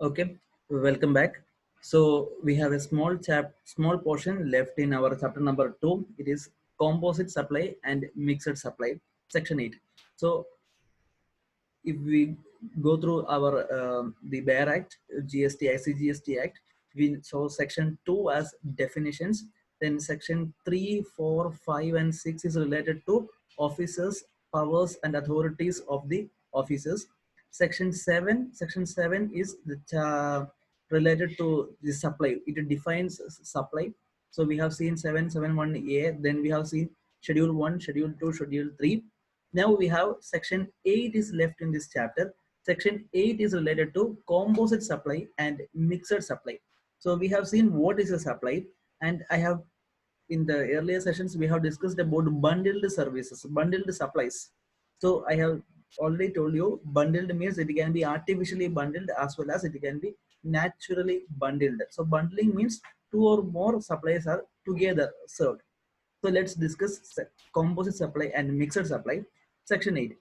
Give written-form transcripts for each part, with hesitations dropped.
Okay, welcome back. So we have a small portion left in our chapter number 2. It is composite supply and mixed supply, section 8. So if we go through our the Bear Act, GST, ICGST Act, we saw section 2 as definitions. Then section 3, 4, 5, and 6 is related to officers, powers, and authorities of the officers. Section 7 is related to the supply. It defines supply. So we have seen 771A. Then we have seen Schedule 1, Schedule 2, Schedule 3. Now we have section 8 is left in this chapter. Section 8 is related to composite supply and mixed supply. So we have seen what is a supply, and I have in the earlier sessions we have discussed about bundled services, bundled supplies. So I have already told you bundled means it can be artificially bundled as well as it can be naturally bundled. So bundling means two or more supplies are together served. So let's discuss composite supply and mixed supply. Section 8.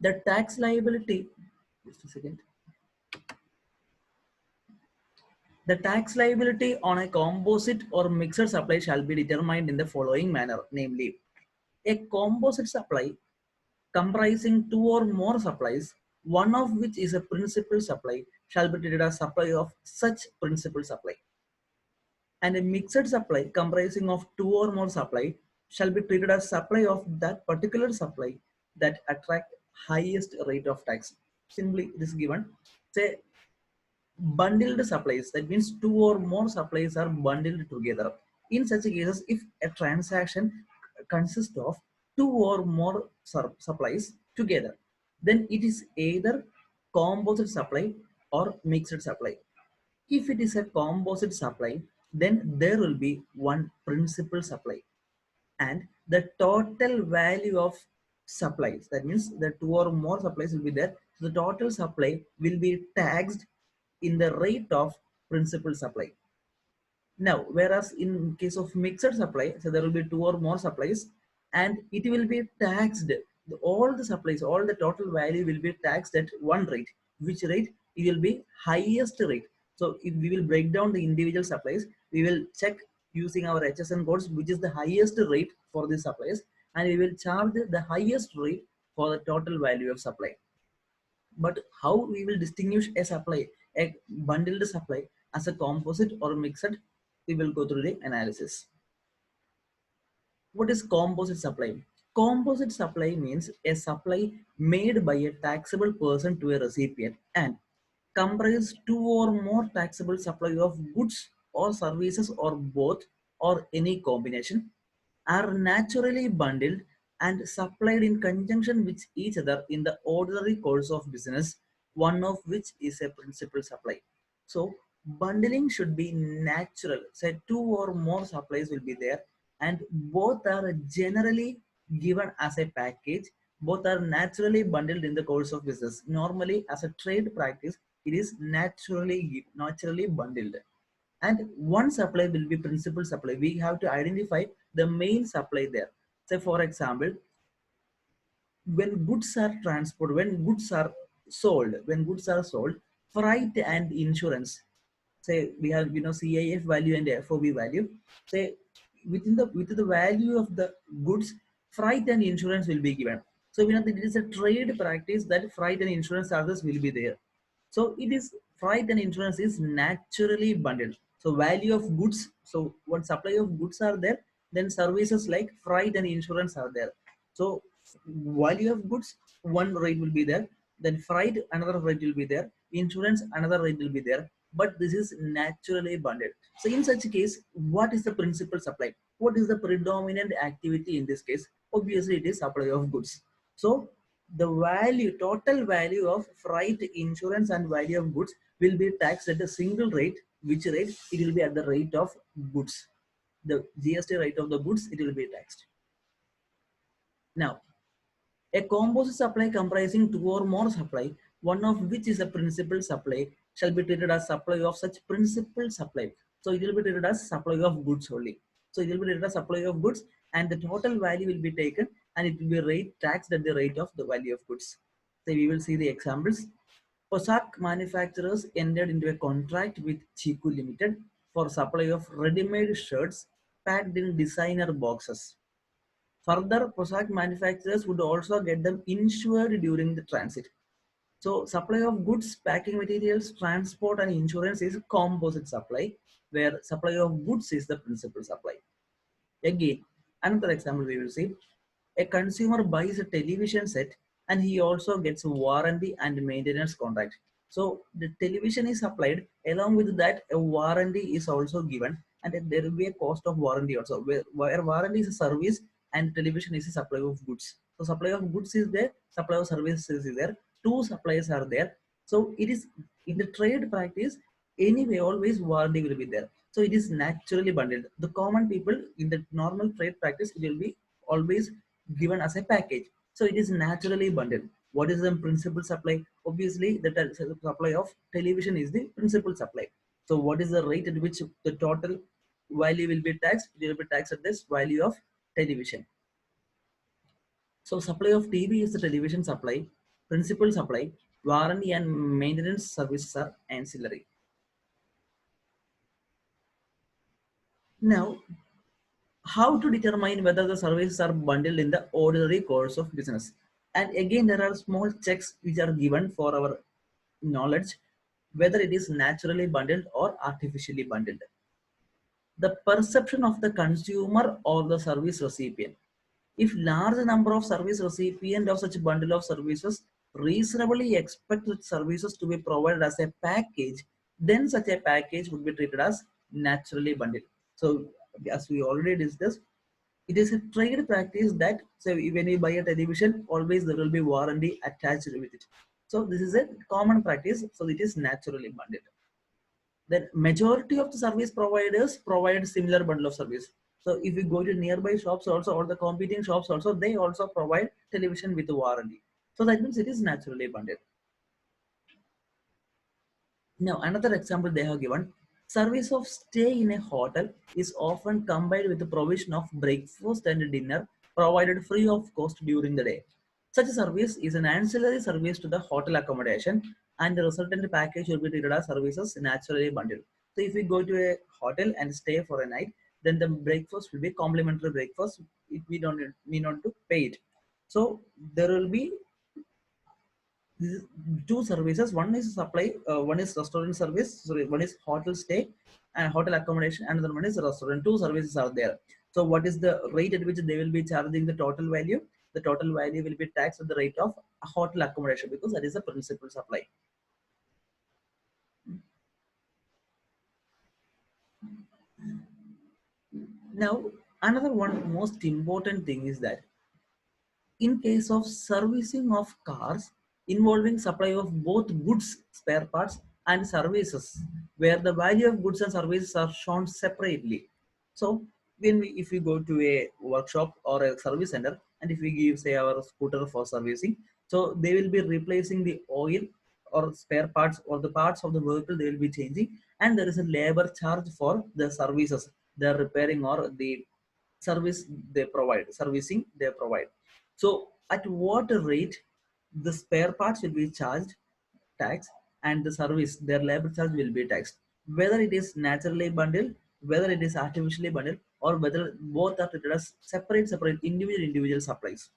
The tax liability, just a second. The tax liability on a composite or mixed supply shall be determined in the following manner, namely, a composite supply comprising two or more supplies, one of which is a principal supply, shall be treated as supply of such principal supply. And a mixed supply comprising of two or more supply shall be treated as supply of that particular supply that attract highest rate of tax. Simply it is given. Say bundled supplies, that means two or more supplies are bundled together. In such cases, if a transaction consists of two or more supplies together, then it is either composite supply or mixed supply. If it is a composite supply, then there will be one principal supply, and the total value of supplies, that means the two or more supplies will be there. So the total supply will be taxed in the rate of principal supply. Now, whereas in case of mixed supply, so there will be two or more supplies, and it will be taxed. All the supplies, all the total value will be taxed at one rate. Which rate? It will be highest rate. So if we will break down the individual supplies, we will check using our HSN codes, which is the highest rate for the supplies, and we will charge the highest rate for the total value of supply. But how we will distinguish a supply, a bundled supply, as a composite or mixed? We will go through the analysis. What is composite supply? Composite supply means a supply made by a taxable person to a recipient and comprise two or more taxable supply of goods or services or both or any combination, are naturally bundled and supplied in conjunction with each other in the ordinary course of business, one of which is a principal supply. So bundling should be natural. Say two or more supplies will be there, and both are generally given as a package. Both are naturally bundled in the course of business. Normally, as a trade practice, it is naturally bundled. And one supply will be principal supply. We have to identify the main supply there. Say for example, when goods are transported, when goods are sold, freight and insurance. Say we have CIF value and FOB value. Say within the value of the goods, freight and insurance will be given. So we know that it is a trade practice that freight and insurance charges will be there. So it is freight and insurance is naturally bundled. So value of goods. So one supply of goods are there, then services like freight and insurance are there. So value of goods, one rate will be there. Then freight, another rate will be there. Insurance, another rate will be there. But this is naturally bundled. So in such a case, what is the principal supply? What is the predominant activity in this case? Obviously, it is supply of goods. So the value, total value of freight, insurance, and value of goods will be taxed at a single rate. Which rate? It will be at the rate of goods. The GST rate of the goods, it will be taxed. Now, a composite supply comprising two or more supply, one of which is a principal supply, shall be treated as supply of such principal supply. So it will be treated as supply of goods only. So it will be treated as supply of goods, and the total value will be taken, and it will be taxed at the rate of the value of goods. So we will see the examples. Posak manufacturers entered into a contract with Chiku Limited for supply of ready-made shirts packed in designer boxes. Further, Posak manufacturers would also get them insured during the transit. So supply of goods, packing materials, transport and insurance is composite supply, where supply of goods is the principal supply. Again, another example we will see, a consumer buys a television set and he also gets a warranty and maintenance contract. So the television is supplied, along with that a warranty is also given, and then there will be a cost of warranty also, where warranty is a service and television is a supply of goods. So supply of goods is there, supply of services is there, two suppliers are there. So it is in the trade practice, anyway always warranty will be there. So it is naturally bundled. The common people in the normal trade practice, it will be always given as a package. So it is naturally bundled. What is the principal supply? Obviously, the supply of television is the principal supply. So what is the rate at which the total value will be taxed? It will be taxed at this value of television. So supply of TV is the television supply, principal supply, warranty and maintenance services are ancillary. Now, how to determine whether the services are bundled in the ordinary course of business? And again, there are small checks which are given for our knowledge whether it is naturally bundled or artificially bundled. The perception of the consumer or the service recipient. If large number of service recipient of such bundle of services reasonably expect such services to be provided as a package, then such a package would be treated as naturally bundled. So as we already discussed, it is a trade practice that, so when you buy a television, always there will be warranty attached with it. So this is a common practice. So it is naturally bundled. Then majority of the service providers provide similar bundle of service. So if you go to nearby shops also, or the competing shops also, they also provide television with warranty. So that means it is naturally bundled. Now another example they have given, service of stay in a hotel is often combined with the provision of breakfast and dinner provided free of cost during the day. Such a service is an ancillary service to the hotel accommodation, and the resultant package will be treated as services naturally bundled. So if we go to a hotel and stay for a night, then the breakfast will be complimentary breakfast. We don't need not to pay it. So there will be two services. One is supply, one is restaurant service, sorry, one is hotel stay and hotel accommodation, another one is restaurant. Two services are there. So what is the rate at which they will be charging the total value? The total value will be taxed at the rate of hotel accommodation, because that is the principal supply. Now another one most important thing is that in case of servicing of cars involving supply of both goods, spare parts and services, where the value of goods and services are shown separately. So if we go to a workshop or a service center, and if we give say our scooter for servicing, so they will be replacing the oil or spare parts or the parts of the vehicle they will be changing, and there is a labor charge for the services, the repairing or the service they provide, servicing they provide. So at what rate the spare parts will be charged tax, and the service, their labor charge will be taxed, whether it is naturally bundled, whether it is artificially bundled, or whether both are treated as separate individual supplies.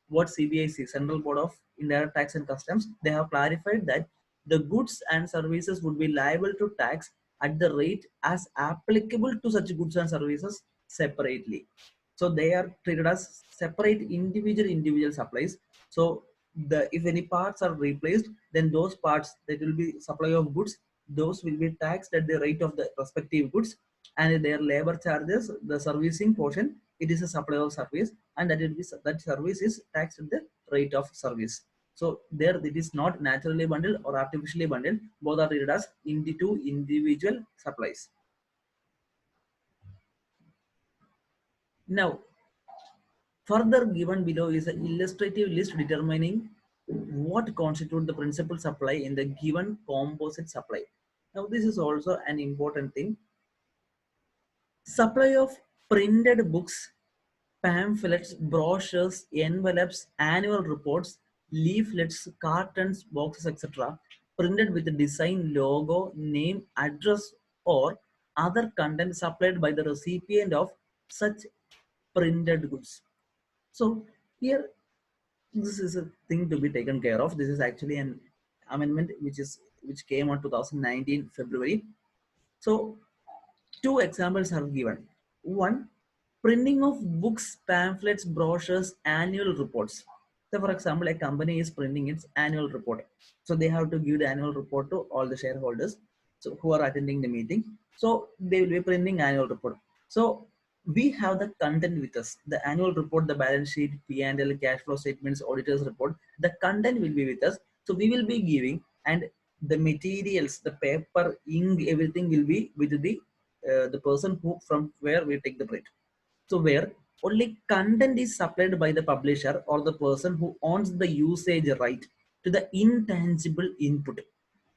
What CBIC, Central Board of Indirect Tax and Customs, they have clarified that the goods and services would be liable to tax at the rate as applicable to such goods and services separately. So they are treated as separate individual supplies. So the if any parts are replaced, then those parts that will be supply of goods, those will be taxed at the rate of the respective goods, and their labor charges, the servicing portion, it is a supply of service, and that will be that service is taxed at the rate of service. So there it is not naturally bundled or artificially bundled, both are treated as two individual supplies. Now further given below is an illustrative list determining what constitute the principal supply in the given composite supply. Now this is also an important thing. Supply of printed books, pamphlets, brochures, envelopes, annual reports, leaflets, cartons, boxes, etc. printed with the design, logo, name, address, or other content supplied by the recipient of such printed goods. So here, this is a thing to be taken care of. This is actually an amendment which came on 2019 February. So two examples are given. One, printing of books, pamphlets, brochures, annual reports. So, for example, a company is printing its annual report. So they have to give the annual report to all the shareholders, so who are attending the meeting. So they will be printing annual report. So we have the content with us. The annual report, the balance sheet, P&L, cash flow statements, auditors report. The content will be with us. So we will be giving, and the materials, the paper, ink, everything will be with the person who from where we take the print. So where only content is supplied by the publisher or the person who owns the usage right to the intangible input.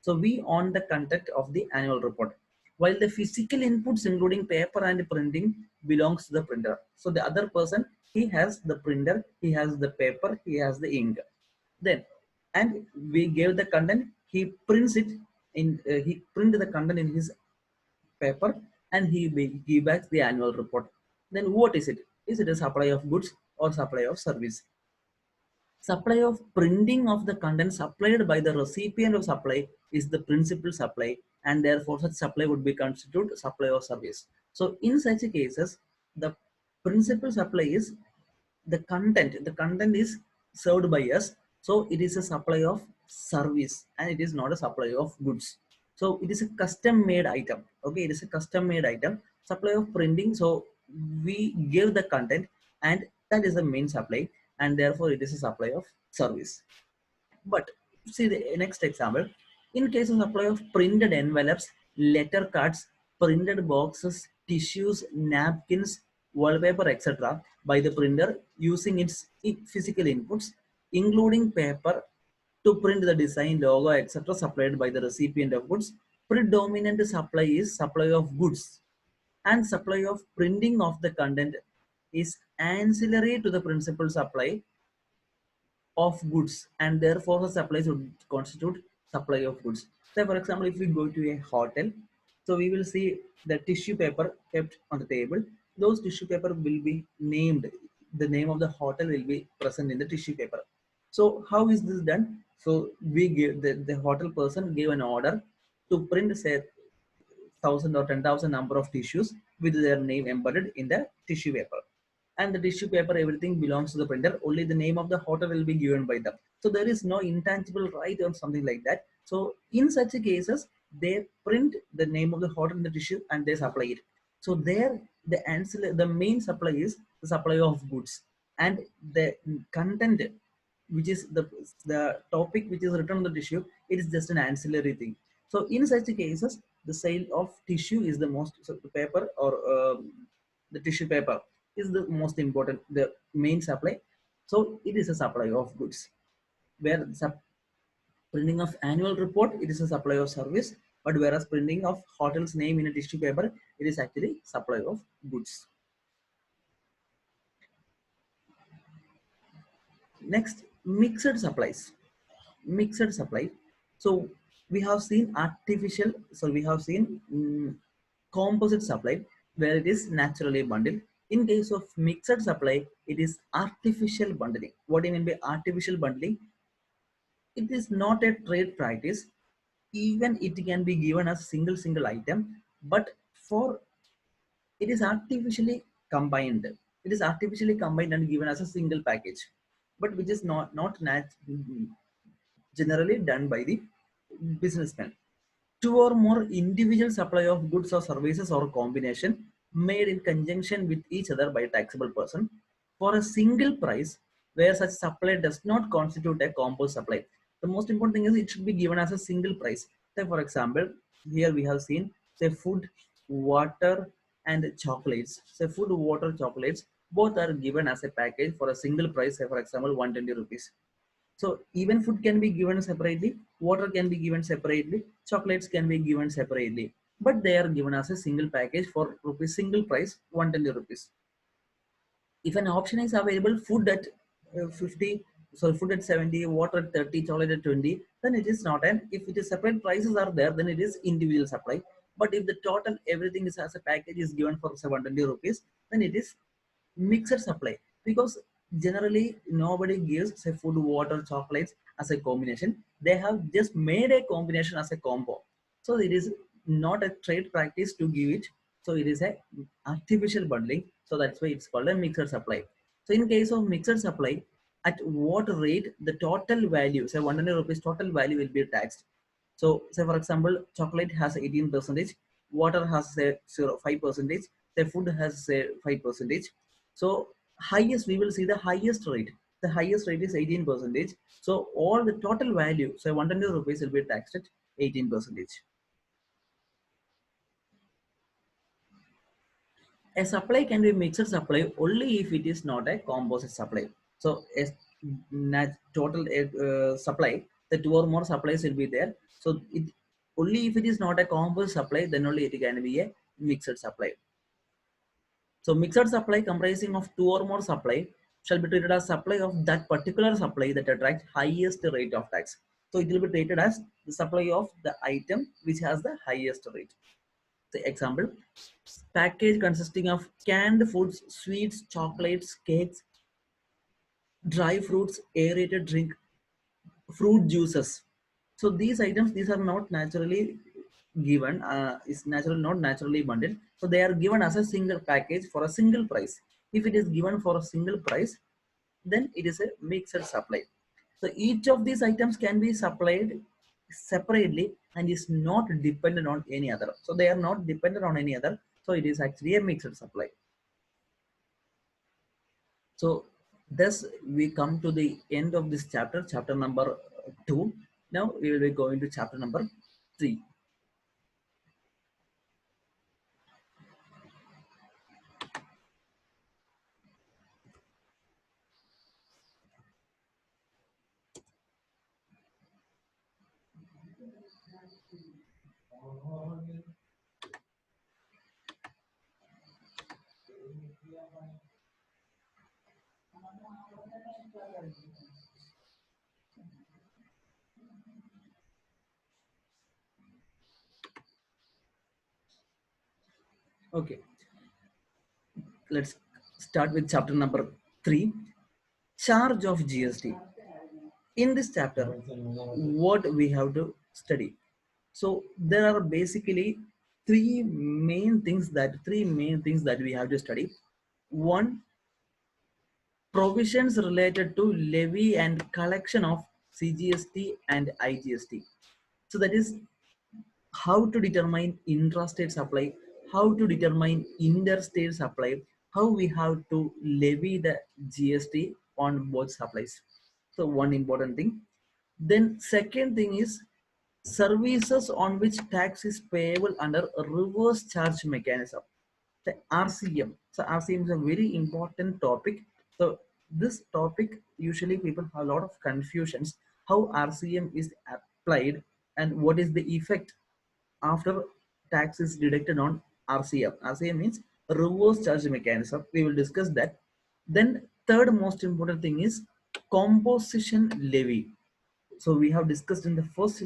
So we own the content of the annual report, while the physical inputs including paper and printing belongs to the printer. So the other person, he has the printer, he has the paper, he has the ink. Then, and we gave the content, he prints it in, he print the content in his paper, and he give back the annual report. Then what is it? Is it a supply of goods or supply of service? Supply of printing of the content supplied by the recipient of supply is the principal supply, and therefore such supply would be constitute supply of service. So in such cases, the principal supply is the content is served by us, so it is a supply of service and it is not a supply of goods. So it is a custom made item. Okay, it is a custom made item. Supply of printing, so we give the content, and that is the main supply, and therefore it is a supply of service. But see the next example. In case of supply of printed envelopes, letter cards, printed boxes, tissues, napkins, wallpaper, etc., by the printer using its physical inputs, including paper, to print the design, logo, etc., supplied by the recipient of goods, predominant supply is supply of goods, and supply of printing of the content is ancillary to the principal supply of goods, and therefore the supplies would constitute supply of goods. So for example, if we go to a hotel, so we will see the tissue paper kept on the table. Those tissue paper will be named, the name of the hotel will be present in the tissue paper. So how is this done? So we give the hotel person gave an order to print, say, 1,000 or 10,000 number of tissues with their name embedded in the tissue paper. And the tissue paper, everything belongs to the printer. Only the name of the hotel will be given by them. So there is no intangible right or something like that. So in such cases, they print the name of the hotel in the tissue and they supply it. So there, the main supply is the supply of goods, and the content, which is the topic which is written on the tissue, it is just an ancillary thing. So in such cases, the sale of tissue is the most, so the paper or the tissue paper is the most important, the main supply. So it is a supply of goods, where printing of annual report, it is a supply of service, but whereas printing of hotel's name in a tissue paper, it is actually supply of goods. Next, mixed supplies. Mixed supply. So we have seen artificial, so we have seen composite supply, where it is naturally bundled. In case of mixed supply, it is artificial bundling. What do you mean by artificial bundling? It is not a trade practice. Even it can be given as single item, but for it is artificially combined. It is artificially combined and given as a single package, but which is not generally done by the businessmen. Two or more individual supply of goods or services or combination made in conjunction with each other by a taxable person for a single price, where such supply does not constitute a composite supply. The most important thing is it should be given as a single price. Say for example, here we have seen, say, food, water, and chocolates. Say food, water, chocolates, both are given as a package for a single price. Say for example, 120 rupees. So even food can be given separately, water can be given separately, chocolates can be given separately, but they are given as a single package for rupees, single price, 120 rupees. If an option is available, food at 50, So food at 70, water at 30, chocolate at 20, then it is not. And if it is separate prices are there, then it is individual supply. But if the total everything is as a package is given for 720 rupees, then it is mixed supply. Because generally nobody gives say food, water, chocolates as a combination. They have just made a combination as a combo. So it is not a trade practice to give it. So it is a artificial bundling. So that's why it's called a mixed supply. So in case of mixed supply, at what rate the total value, say 100 rupees total value will be taxed. So say for example, chocolate has 18 percentage, water has say 5 percentage, say food has say 5 percentage. So highest we will see the highest rate. The highest rate is 18 percentage. So all the total value, say 100 rupees will be taxed at 18 percentage. A supply can be mixed supply only if it is not a composite supply. So a total supply, the two or more supplies will be there. So it only if it is not a composite supply, then only it can be a mixed supply. So mixed supply comprising of two or more supply shall be treated as supply of that particular supply that attracts highest rate of tax. So it will be treated as the supply of the item which has the highest rate. The example, package consisting of canned foods, sweets, chocolates, cakes, dry fruits, aerated drink, fruit juices. So these items, these are not naturally given, is naturally not naturally bundled. So they are given as a single package for a single price. If it is given for a single price, then it is a mixed supply. So each of these items can be supplied separately and is not dependent on any other. So they are not dependent on any other. So it is actually a mixed supply. So thus we come to the end of this chapter, chapter number 2. Now we will be going to chapter number 3. Okay, let's start with chapter number 3, charge of GST. In this chapter, what we have to study. So there are basically three main things that we have to study. One, provisions related to levy and collection of CGST and IGST. So that is how to determine intrastate supply, how to determine interstate supply, how we have to levy the GST on both supplies. So one important thing. Then second thing is services on which tax is payable under a reverse charge mechanism, the RCM. So RCM is a very important topic. So this topic usually people have a lot of confusions how RCM is applied and what is the effect after tax is deducted on RCM. RCM means reverse charge mechanism. We will discuss that. Then third most important thing is composition levy. So we have discussed in the first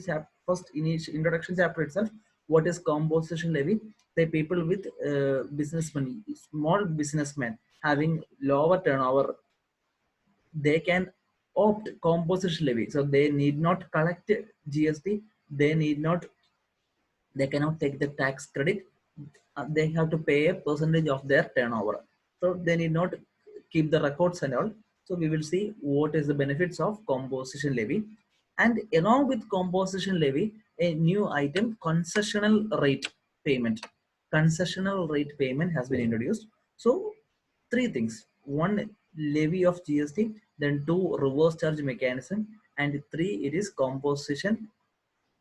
initial introduction chapter itself what is composition levy. The people with businessmen, small businessmen having lower turnover, they can opt composition levy. So they need not collect GST. They need not, they cannot take the tax credit. They have to pay a percentage of their turnover. So they need not keep the records and all. So we will see what is the benefits of composition levy. And along with composition levy, a new item, concessional rate payment. Concessional rate payment has been introduced. So three things. One, levy of GST, then two, reverse charge mechanism, and three, it is composition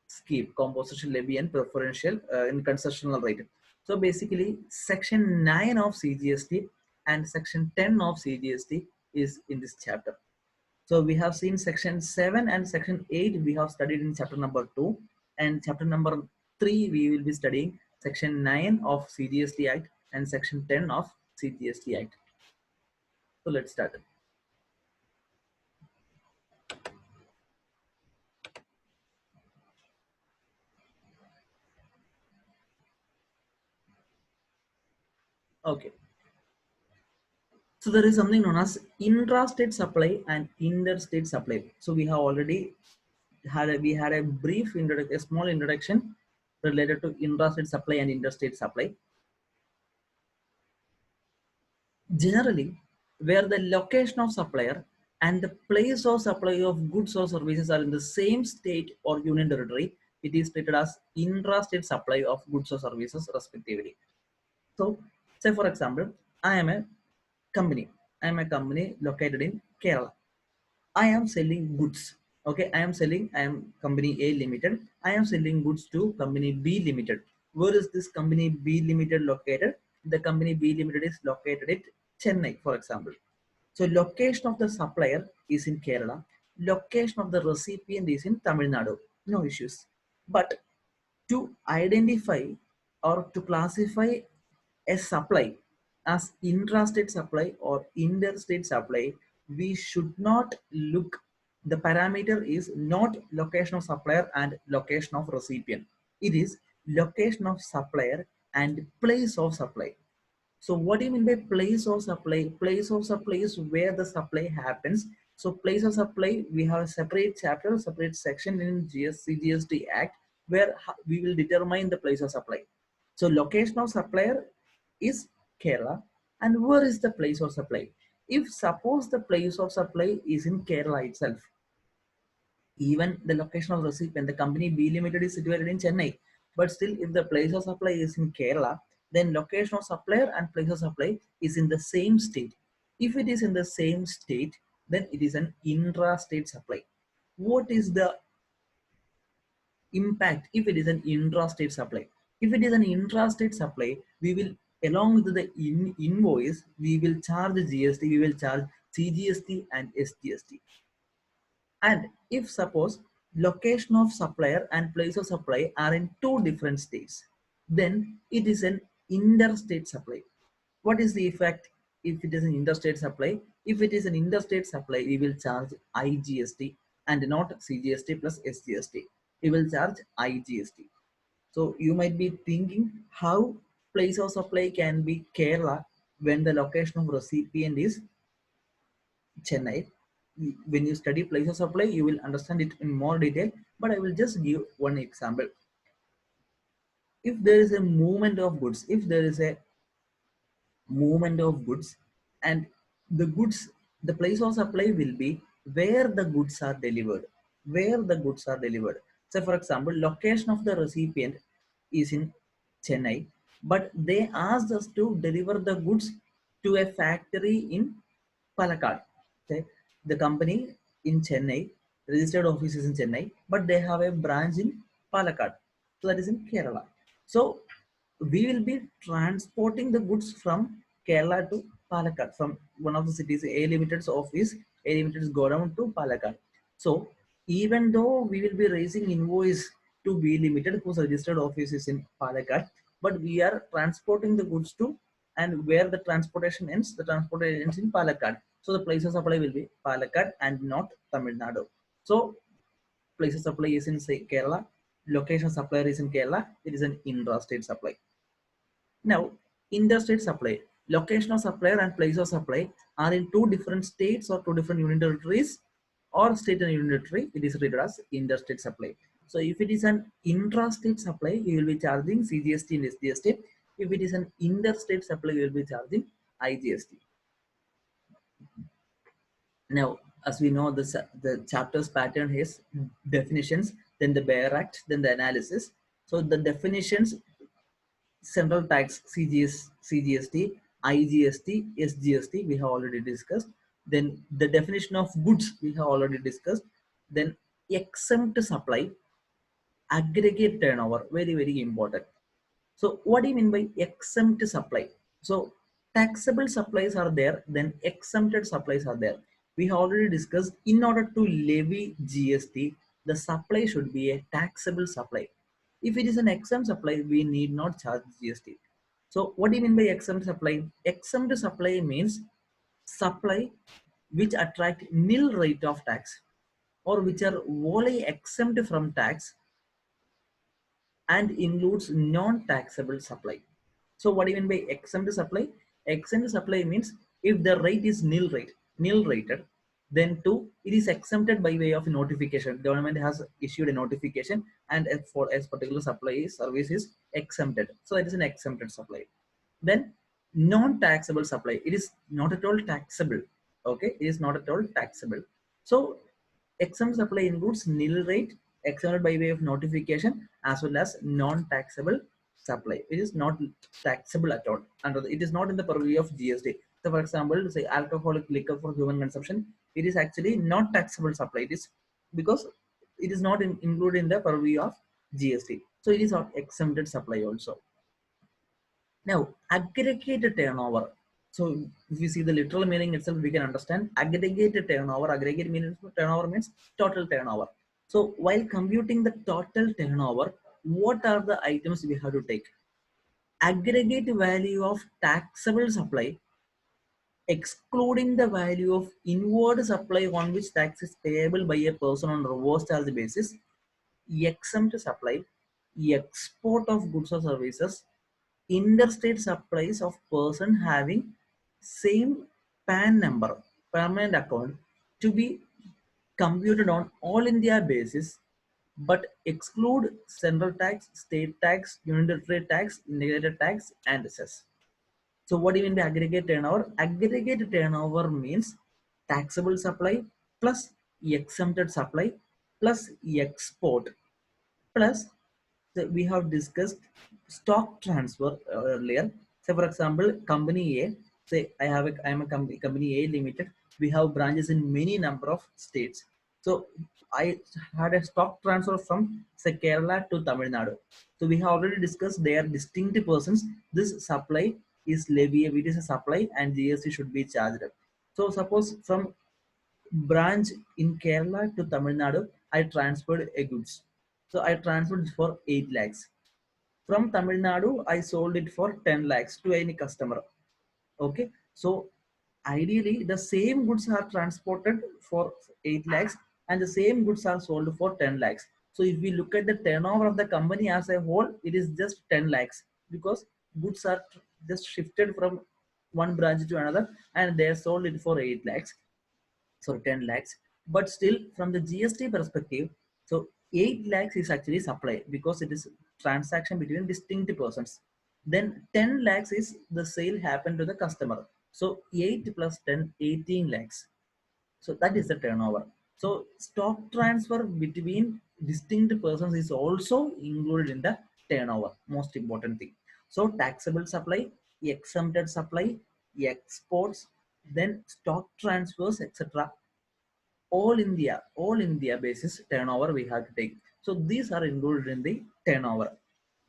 scheme, composition levy and preferential in concessional rate. So basically section 9 of CGST and section 10 of CGST is in this chapter. So we have seen section 7 and section 8 we have studied in chapter number 2, and chapter number 3 we will be studying section 9 of CGST Act and section 10 of CGST Act. So let's start. Okay. So there is something known as intrastate supply and interstate supply. So we have already had a brief introduction, a small introduction related to intrastate supply and interstate supply. Generally, where the location of supplier and the place of supply of goods or services are in the same state or union territory, it is treated as intrastate supply of goods or services respectively. So, say for example, I am a company. I am a company located in Kerala. I am selling goods. Okay, I am company A Limited. I am selling goods to company B Limited. Where is this company B Limited located? The company B Limited is located at Chennai, for example. So location of the supplier is in Kerala. Location of the recipient is in Tamil Nadu. No issues. But to identify or to classify a supply as intrastate supply or interstate supply, we should not look, the parameter is not location of supplier and location of recipient. It is location of supplier and place of supply. So what do you mean by place of supply? Place of supply is where the supply happens. So place of supply, we have a separate chapter, separate section in CGST Act where we will determine the place of supply. So location of supplier is Kerala, and where is the place of supply? If suppose the place of supply is in Kerala itself, even the location of recipient, the company B Limited is situated in Chennai, but still if the place of supply is in Kerala, then location of supplier and place of supply is in the same state. If it is in the same state, then it is an intra-state supply. What is the impact if it is an intra-state supply? If it is an intra-state supply, we will, along with the invoice, we will charge GST, we will charge CGST and SGST. And if suppose location of supplier and place of supply are in two different states, then it is an interstate supply. What is the effect if it is an interstate supply? If it is an interstate supply, we will charge IGST and not CGST plus SGST. We will charge IGST. So you might be thinking how place of supply can be Kerala when the location of recipient is Chennai. When you study place of supply, you will understand it in more detail. But I will just give one example. If there is a movement of goods, if there is a movement of goods, and the goods, the place of supply will be where the goods are delivered. Where the goods are delivered. So, for example, location of the recipient is in Chennai, but they asked us to deliver the goods to a factory in Palakkad. Okay. The company in Chennai, registered office is in Chennai, but they have a branch in Palakkad. So that is in Kerala. So we will be transporting the goods from Kerala to Palakkad, from one of the cities, A Limited's office, A Limited's godown to Palakkad. So even though we will be raising invoice to B Limited, whose registered office is in Palakkad, but we are transporting the goods to, and where the transportation ends in Palakkad. So the place of supply will be Palakkad and not Tamil Nadu. So place of supply is in say Kerala, location supplier is in Kerala, it is an intrastate supply. Now, interstate supply, location of supplier and place of supply are in two different states or two different union territories or state and union territory, it is treated as interstate supply. So if it is an intrastate supply, you will be charging CGST and SGST. If it is an interstate supply, you will be charging IGST. Now, as we know, the chapter's pattern is definitions, then the Bayer Act, then the analysis. So the definitions, central tax, CGST, IGST, SGST, we have already discussed. Then the definition of goods, we have already discussed. Then exempt supply, aggregate turnover, very, very important. So what do you mean by exempt supply? So taxable supplies are there, then exempted supplies are there. We have already discussed, in order to levy GST, the supply should be a taxable supply. If it is an exempt supply, we need not charge GST. So what do you mean by exempt supply? Exempt supply means supply which attract nil rate of tax or which are wholly exempt from tax and includes non-taxable supply. So what do you mean by exempt supply? Exempt supply means if the rate is nil rated, then two, it is exempted by way of notification. Government has issued a notification, and for a particular supply service is exempted. So it is an exempted supply. Then non-taxable supply. It is not at all taxable. Okay, it is not at all taxable. So exempt supply includes nil rate, exempted by way of notification, as well as non-taxable supply. It is not taxable at all. And it is not in the purview of GST. So, for example, say alcoholic liquor for human consumption, it is actually not taxable supply. It is because it is not included in the purview of GST. So, it is not exempted supply also. Now, aggregated turnover. So, if we see the literal meaning itself, we can understand aggregated turnover. Aggregate means turnover means total turnover. So, while computing the total turnover, what are the items we have to take? Aggregate value of taxable supply, excluding the value of inward supply on which tax is payable by a person on reverse charge basis, exempt supply, export of goods or services, interstate supplies of person having same PAN number, permanent account, to be computed on all India basis, but exclude central tax, state tax, unitary tax, integrated tax, and cess. So what do you mean by aggregate turnover? Aggregate turnover means taxable supply plus exempted supply plus export plus we have discussed stock transfer earlier. Say for example, company A. Say I am a company A limited. We have branches in many number of states. So I had a stock transfer from say Kerala to Tamil Nadu. So we have already discussed they are distinct persons. This supply is leviable. It is a supply and GST should be charged. So suppose from branch in Kerala to Tamil Nadu, I transferred a goods. So I transferred it for 8 lakhs. From Tamil Nadu, I sold it for 10 lakhs to any customer. Okay. So ideally, the same goods are transported for 8 lakhs and the same goods are sold for 10 lakhs. So if we look at the turnover of the company as a whole, it is just 10 lakhs because goods are just shifted from one branch to another and they are sold it for 8 lakhs, sorry 10 lakhs, but still from the GST perspective, so 8 lakhs is actually supply because it is transaction between distinct persons. Then 10 lakhs is the sale happened to the customer. So 8 plus 10, 18 lakhs. So that is the turnover. So stock transfer between distinct persons is also included in the turnover, most important thing. So taxable supply, exempted supply, exports, then stock transfers, etc. All India basis turnover we have to take. So these are included in the turnover,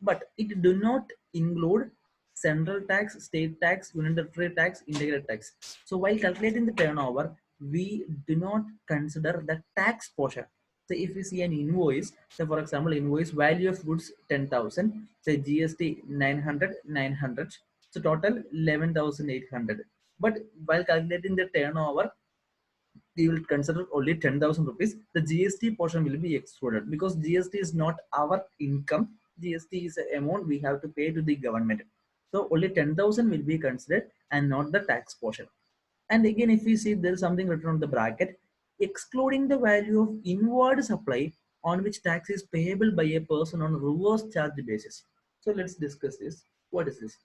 but it do not include central tax, state tax, unitary tax, integrated tax. So while calculating the turnover, we do not consider the tax portion. So if we see an invoice, so for example, invoice value of goods 10,000, say GST 900, so total 11,800. But while calculating the turnover, we will consider only 10,000 rupees. The GST portion will be excluded because GST is not our income. GST is an amount we have to pay to the government. So only 10,000 will be considered and not the tax portion. And again, if we see there is something written on the bracket, excluding the value of inward supply on which tax is payable by a person on reverse charge basis. So let's discuss this. What is this?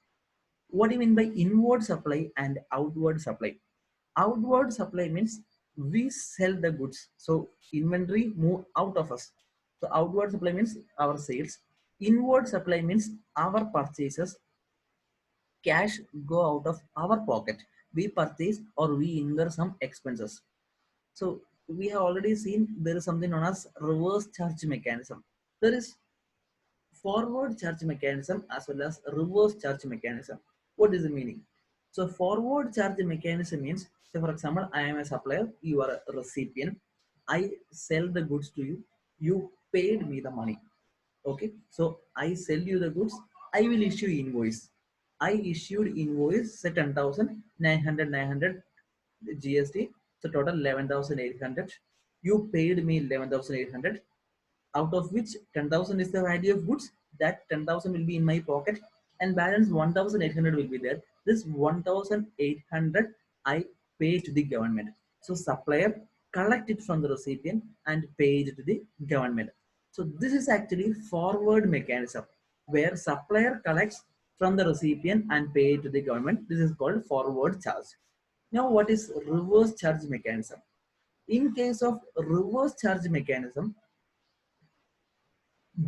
What do you mean by inward supply and outward supply? Outward supply means we sell the goods. So inventory move out of us. So outward supply means our sales. Inward supply means our purchases, cash go out of our pocket. We purchase or we incur some expenses. So we have already seen there is something known as reverse charge mechanism. There is forward charge mechanism as well as reverse charge mechanism. What is the meaning? So forward charge mechanism means, say for example, I am a supplier, you are a recipient. I sell the goods to you. You paid me the money. Okay. So I sell you the goods. I will issue invoice. I issued invoice, say 10,900 GST. So total 11,800. You paid me 11,800, out of which 10,000 is the value of goods. That 10,000 will be in my pocket and balance 1,800 will be there. This 1,800 I pay to the government. So supplier collect it from the recipient and pay it to the government. So this is actually forward mechanism where supplier collects from the recipient and pay it to the government. This is called forward charge. Now what is reverse charge mechanism? In case of reverse charge mechanism,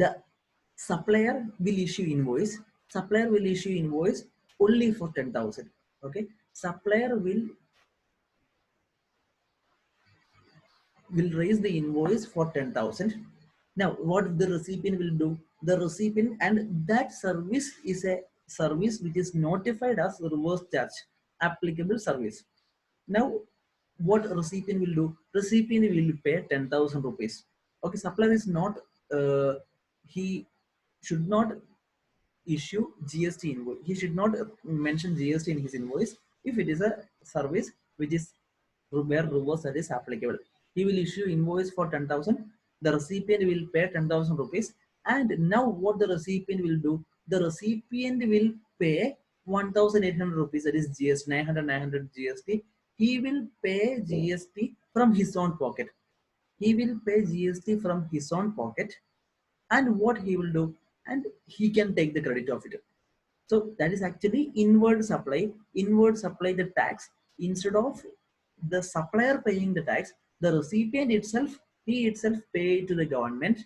the supplier will issue invoice only for 10,000. Okay, supplier will raise the invoice for 10,000. Now what the recipient will do, the recipient, and that service is a service which is notified as reverse charge applicable service. Now what recipient will do, recipient will pay 10,000 rupees. Okay, supplier is not he should not issue GST invoice. He should not mention GST in his invoice if it is a service which is where reverse that is applicable. He will issue invoice for 10,000. The recipient will pay 10,000 rupees. And now what the recipient will do? The recipient will pay 1,800 rupees, that is GST, 900 GST. He will pay GST from his own pocket. He will pay GST from his own pocket, and what he will do, and he can take the credit of it. So that is actually inward supply the tax. Instead of the supplier paying the tax, the recipient itself, he itself pay to the government,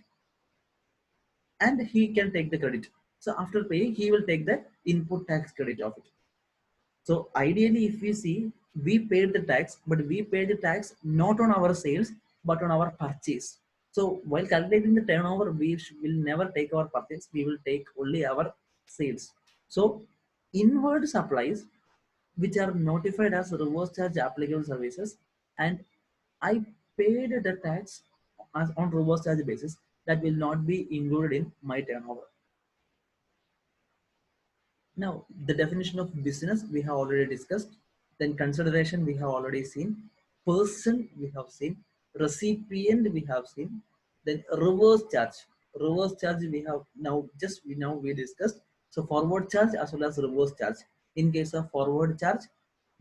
and he can take the credit. So after paying, he will take the input tax credit of it. So ideally, if we see, we paid the tax, but we paid the tax not on our sales, but on our purchase. So while calculating the turnover, we will never take our purchase. We will take only our sales. So inward supplies, which are notified as reverse charge applicable services, and I paid the tax as on reverse charge basis, that will not be included in my turnover. Now, the definition of business we have already discussed. Then consideration we have already seen. Person we have seen. Recipient we have seen. Then reverse charge. Reverse charge we have now we discussed. So forward charge as well as reverse charge. In case of forward charge,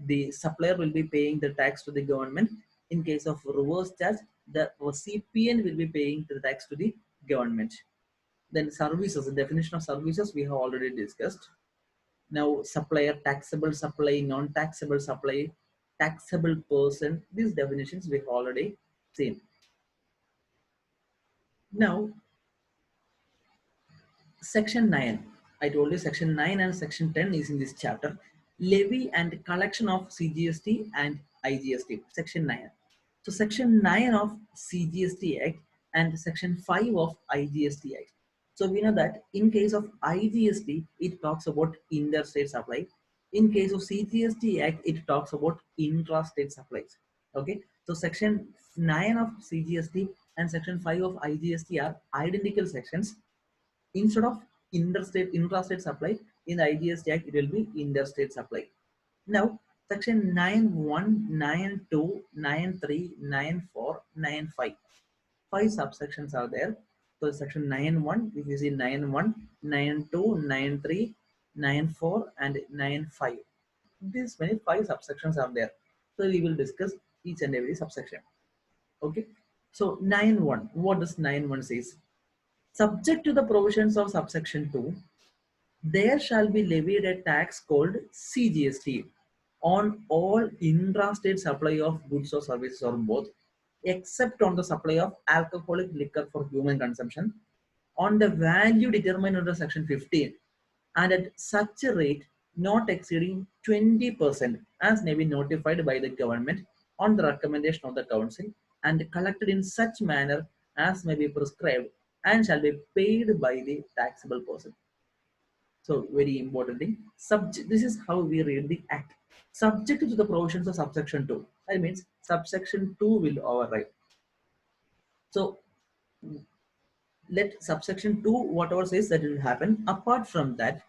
the supplier will be paying the tax to the government. In case of reverse charge, the recipient will be paying the tax to the government. Then services, the definition of services we have already discussed. Now supplier, taxable supply, non-taxable supply, taxable person, these definitions we've already seen. Now section 9, I told you section 9 and section 10 is in this chapter. Levy and collection of CGST and IGST, section 9. So section 9 of CGST Act and section 5 of IGST Act. So we know that in case of IGST, it talks about interstate supply. In case of CGST Act, it talks about intrastate supplies. Okay, so section 9 of CGST and section 5 of IGST are identical sections. Instead of intrastate supply, in the IGST Act, it will be interstate supply. Now, section 9(1), 9(2), 9(3), 9(4), 9(5). 5 subsections are there. So section 9(1), if you see 9(1), 9(2), 9(3), 9(4), and 9(5). These many 5 subsections are there. So we will discuss each and every subsection. Okay. So 9(1), what does 9(1) says? Subject to the provisions of subsection 2, there shall be levied a tax called CGST on all intrastate supply of goods or services or both, except on the supply of alcoholic liquor for human consumption, on the value determined under section 15, and at such a rate not exceeding 20% as may be notified by the government on the recommendation of the council, and collected in such manner as may be prescribed and shall be paid by the taxable person. So very important thing. This is how we read the act. Subject to the provisions of subsection 2. That means subsection 2 will override. So let subsection 2, whatever says, that will happen. Apart from that,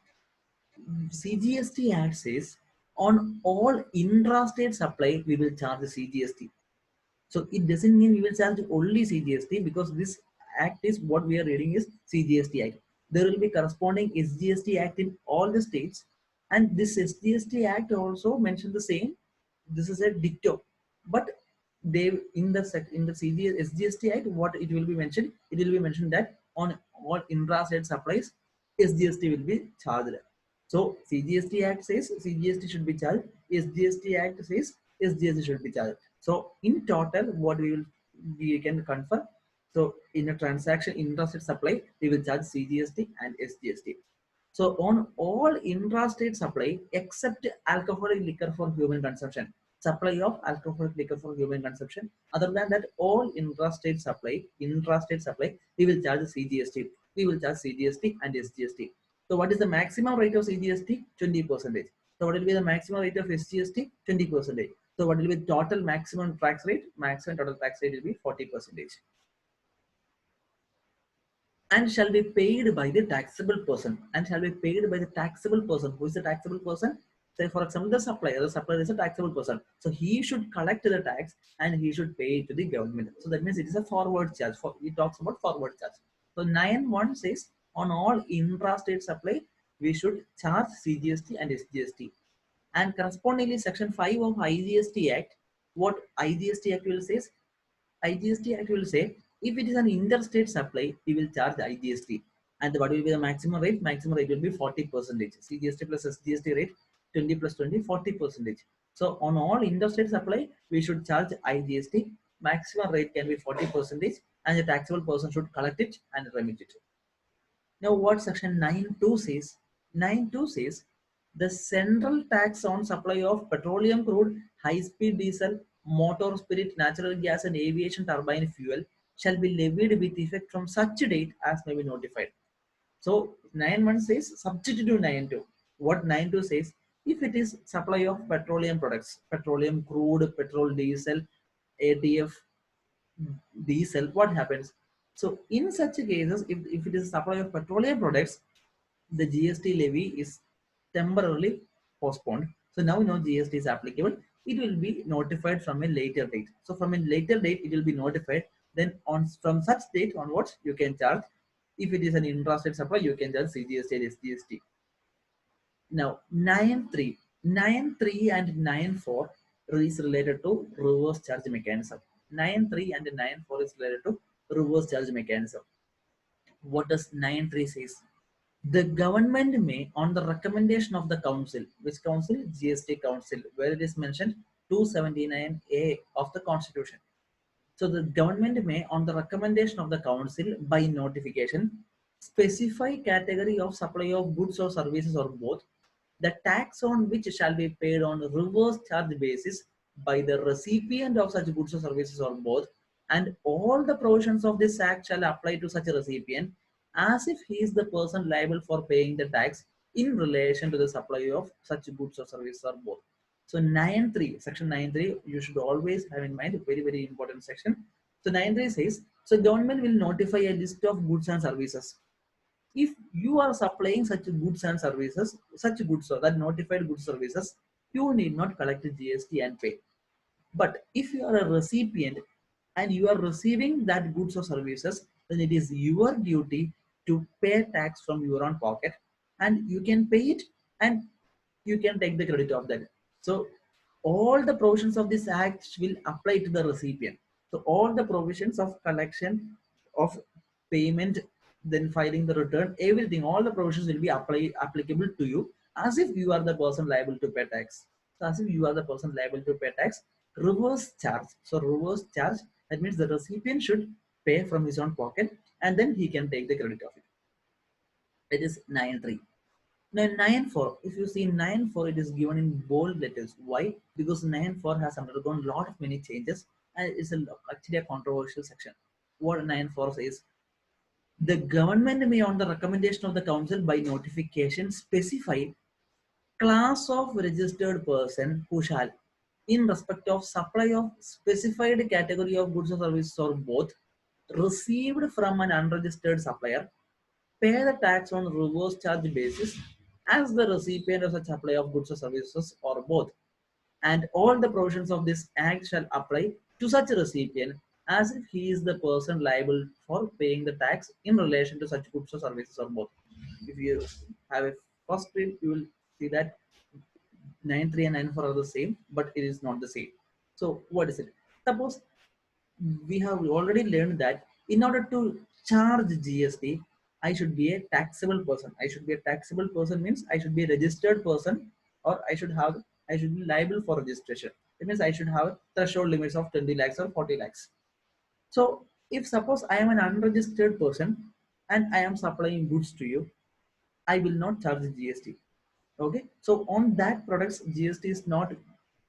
CGST Act says on all intrastate supply we will charge the CGST. So it doesn't mean we will charge only CGST, because this act is what we are reading is CGST Act. there will be corresponding SGST Act in all the states, and this SGST Act also mentioned the same. This is a dictum, but they in the SGST Act, what it will be mentioned? It will be mentioned that on all intra-state supplies, SGST will be charged. So CGST Act says CGST should be charged. SGST Act says SGST should be charged. So in total, what we can confer. So in a transaction intrastate supply, we will charge CGST and SGST. So on all intrastate supply except alcoholic liquor for human consumption, supply of alcoholic liquor for human consumption. Other than that, all intrastate supply, we will charge CGST. We will charge CGST and SGST. So what is the maximum rate of CGST? 20%. So what will be the maximum rate of SGST? 20%. So what will be total maximum tax rate? Maximum total tax rate will be 40%. And shall be paid by the taxable person. And shall be paid by the taxable person. Who is the taxable person? Say for example, the supplier. The supplier is a taxable person. So he should collect the tax and he should pay it to the government. So that means it is a forward charge. It talks about forward charge. So 9.1 says on all intrastate supply, we should charge CGST and SGST. And correspondingly, Section 5 of IGST Act, what IGST Act will say? IGST Act will say if it is an interstate supply, we will charge IGST. And what will be the maximum rate? Maximum rate will be 40%. CGST plus SGST rate 20 plus 20, 40%. So on all interstate supply, we should charge IGST. Maximum rate can be 40%, and the taxable person should collect it and remit it. Now what section 9.2 says? 9.2 says the central tax on supply of petroleum crude, high-speed diesel, motor spirit, natural gas and aviation turbine fuel shall be levied with effect from such date as may be notified. So 9.1 says subject to 9.2. What 9.2 says? If it is supply of petroleum products, petroleum crude, petrol, diesel, ATF, diesel, what happens? So in such cases, if it is supply of petroleum products, the GST levy is temporarily postponed. So now no GST is applicable. It will be notified from a later date. So from a later date, it will be notified. Then from such date onwards, you can charge. If it is an intrastate supply, you can charge CGST and SGST. Now 9.3 and 9.4 is related to reverse charge mechanism. 9.3 and 9.4 is related to reverse charge mechanism. What does 9.3 says? The government may, on the recommendation of the council, which council? GST council, where it is mentioned 279A of the constitution. So the government may, on the recommendation of the council by notification, specify category of supply of goods or services or both, the tax on which shall be paid on reverse charge basis by the recipient of such goods or services or both, and all the provisions of this act shall apply to such a recipient as if he is the person liable for paying the tax in relation to the supply of such goods or services or both. So 9.3, section 9.3, you should always have in mind, a very, very important section. So 9.3 says, so government will notify a list of goods and services. If you are supplying such goods and services, such goods or that notified goods services, you need not collect GST and pay. But if you are a recipient and you are receiving that goods or services, then it is your duty to pay tax from your own pocket, and you can pay it and you can take the credit of that. So all the provisions of this act will apply to the recipient. So all the provisions of collection, of payment, then filing the return, everything, all the provisions will be applicable to you as if you are the person liable to pay tax. So as if you are the person liable to pay tax. Reverse charge. So reverse charge, that means the recipient should pay from his own pocket and then he can take the credit of it. It is 9.3. Now 9.4, if you see 9.4, it is given in bold letters. Why? Because 9.4 has undergone a lot of many changes and it's actually a controversial section. What 9.4 says? The government may, on the recommendation of the council by notification, specify class of registered person who shall, in respect of supply of specified category of goods or services or both, received from an unregistered supplier, pay the tax on reverse charge basis as the recipient of such supply of goods or services or both, and all the provisions of this act shall apply to such a recipient as if he is the person liable for paying the tax in relation to such goods or services or both. If you have a first print, you will see that 93 and 94 are the same, but it is not the same. So what is it? Suppose we have already learned that in order to charge GST, I should be a taxable person. I should be a taxable person means I should be a registered person, or I should be liable for registration. It means I should have threshold limits of 20 lakhs or 40 lakhs. So if suppose I am an unregistered person and I am supplying goods to you, I will not charge GST. Okay, so on that products GST is not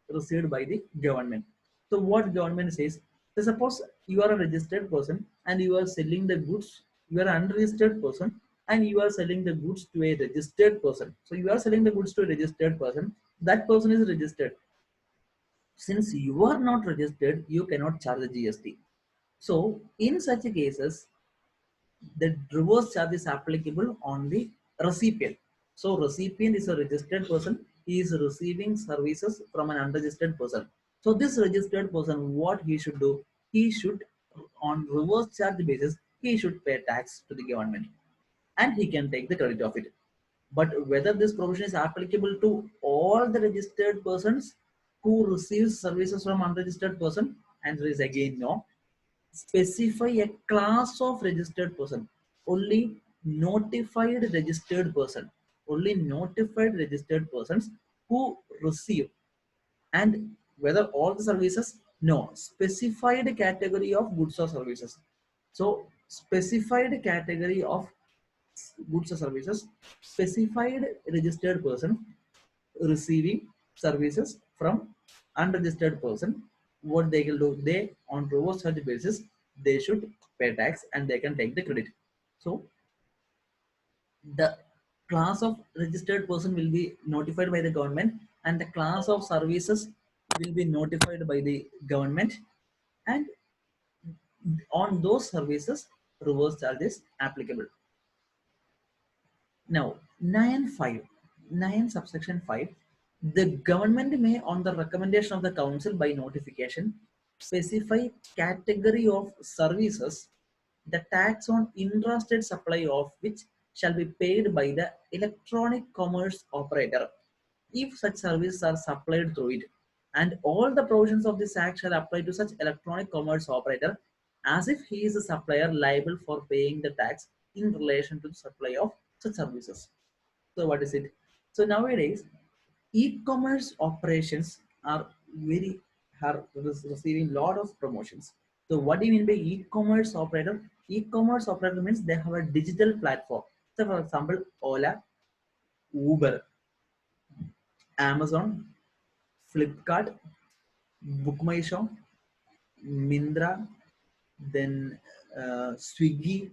received by the government. So what government says, so suppose you are a registered person and you are selling the goods, you are an unregistered person and you are selling the goods to a registered person. So you are selling the goods to a registered person, that person is registered. Since you are not registered, you cannot charge the GST. So in such cases, the reverse charge is applicable on the recipient. So recipient is a registered person. He is receiving services from an unregistered person. So this registered person, what he should do? He should, on reverse charge basis, he should pay tax to the government, and he can take the credit of it. But whether this provision is applicable to all the registered persons who receive services from unregistered person, answer is again no. Specify a class of registered person. Only notified registered person. Only notified registered persons who receive, and whether all the services, no, specified category of goods or services. So specified category of goods or services, specified registered person receiving services from unregistered person, what they will do, they on reverse charge basis, they should pay tax and they can take the credit. So the class of registered person will be notified by the government, and the class of services will be notified by the government, and on those services reverse charge is applicable. Now, 9.5, 9 subsection 5, the government may, on the recommendation of the council by notification, specify category of services, the tax on intrastate supply of which shall be paid by the electronic commerce operator if such services are supplied through it. And all the provisions of this act shall apply to such electronic commerce operator as if he is a supplier liable for paying the tax in relation to the supply of such services. So what is it? So nowadays, e-commerce operations are very are receiving lot of promotions. So what do you mean by e-commerce operator? E-commerce operator means they have a digital platform. So for example, Ola, Uber, Amazon, Flipkart, BookMyShow, Mindra, then Swiggy,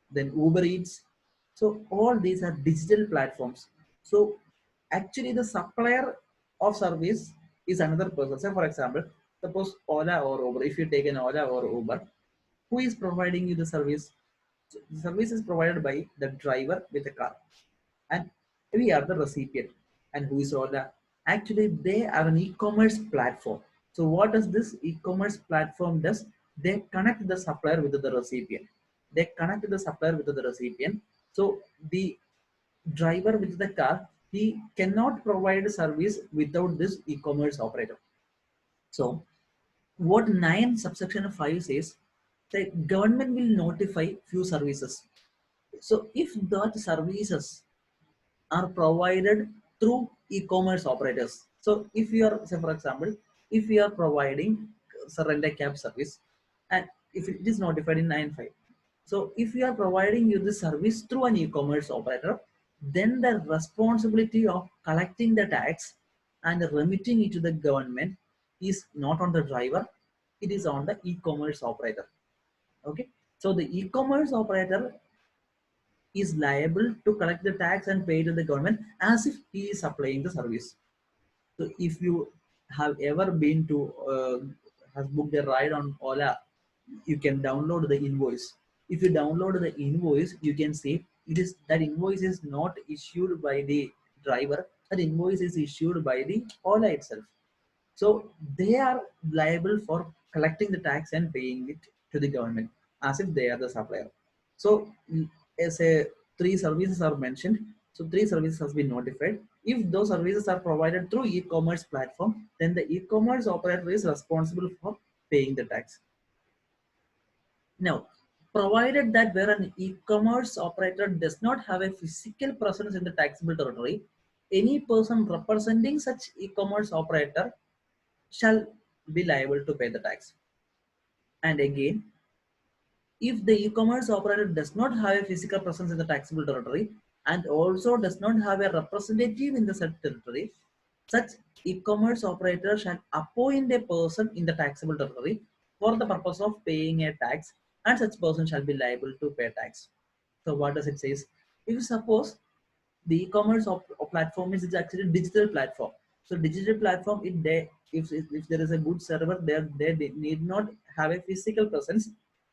then Uber Eats. So all these are digital platforms. So actually the supplier of service is another person. Say for example, suppose Ola or Uber, if you take an Ola or Uber, who is providing you the service? So the service is provided by the driver with a car, and we are the recipient. And who is Ola? Actually they are an e-commerce platform. So what does this e-commerce platform does? They connect the supplier with the recipient. They connect the supplier with the recipient. So the driver with the car, he cannot provide service without this e-commerce operator. So what 9 subsection 5 says, the government will notify few services. So if that services are provided through e-commerce operators. So if you are, say for example, if you are providing rent a cab service, and if it is notified in 9.5, so if you are providing you the service through an e-commerce operator, then the responsibility of collecting the tax and remitting it to the government is not on the driver, it is on the e-commerce operator. Okay, so the e-commerce operator is liable to collect the tax and pay to the government as if he is supplying the service. So if you have ever been to has booked a ride on Ola, you can download the invoice. If you download the invoice, you can see it is that invoice is not issued by the driver. That invoice is issued by the Ola itself. So they are liable for collecting the tax and paying it to the government as if they are the supplier. So as a three services are mentioned. So three services has been notified. If those services are provided through e-commerce platform, then the e-commerce operator is responsible for paying the tax. Now, provided that where an e-commerce operator does not have a physical presence in the taxable territory, any person representing such e-commerce operator shall be liable to pay the tax. And again, if the e-commerce operator does not have a physical presence in the taxable territory and also does not have a representative in the said territory, such e-commerce operator shall appoint a person in the taxable territory for the purpose of paying a tax, and such person shall be liable to pay tax. So what does it say? If suppose the e-commerce platform is actually digital platform. So digital platform, if there is a good server there, they need not have a physical presence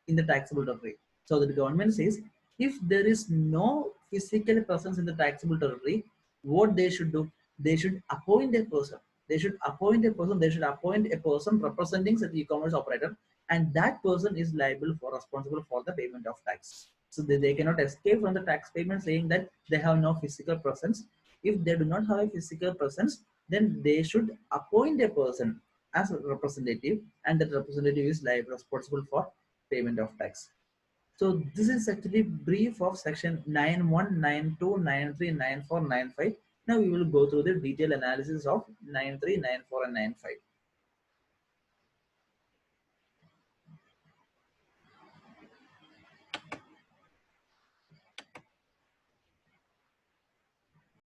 in the taxable territory. So the government says if there is no physical presence in the taxable territory, what they should do? They should appoint a person. They should appoint a person. They should appoint a person representing such e-commerce operator, and that person is liable for responsible for the payment of tax. So they cannot escape from the tax payment saying that they have no physical presence. If they do not have a physical presence, then they should appoint a person as a representative, and that representative is liable responsible for payment of tax. So this is actually brief of section 91, 92, 93, 94, 95. Now we will go through the detailed analysis of 93, 94, and 95.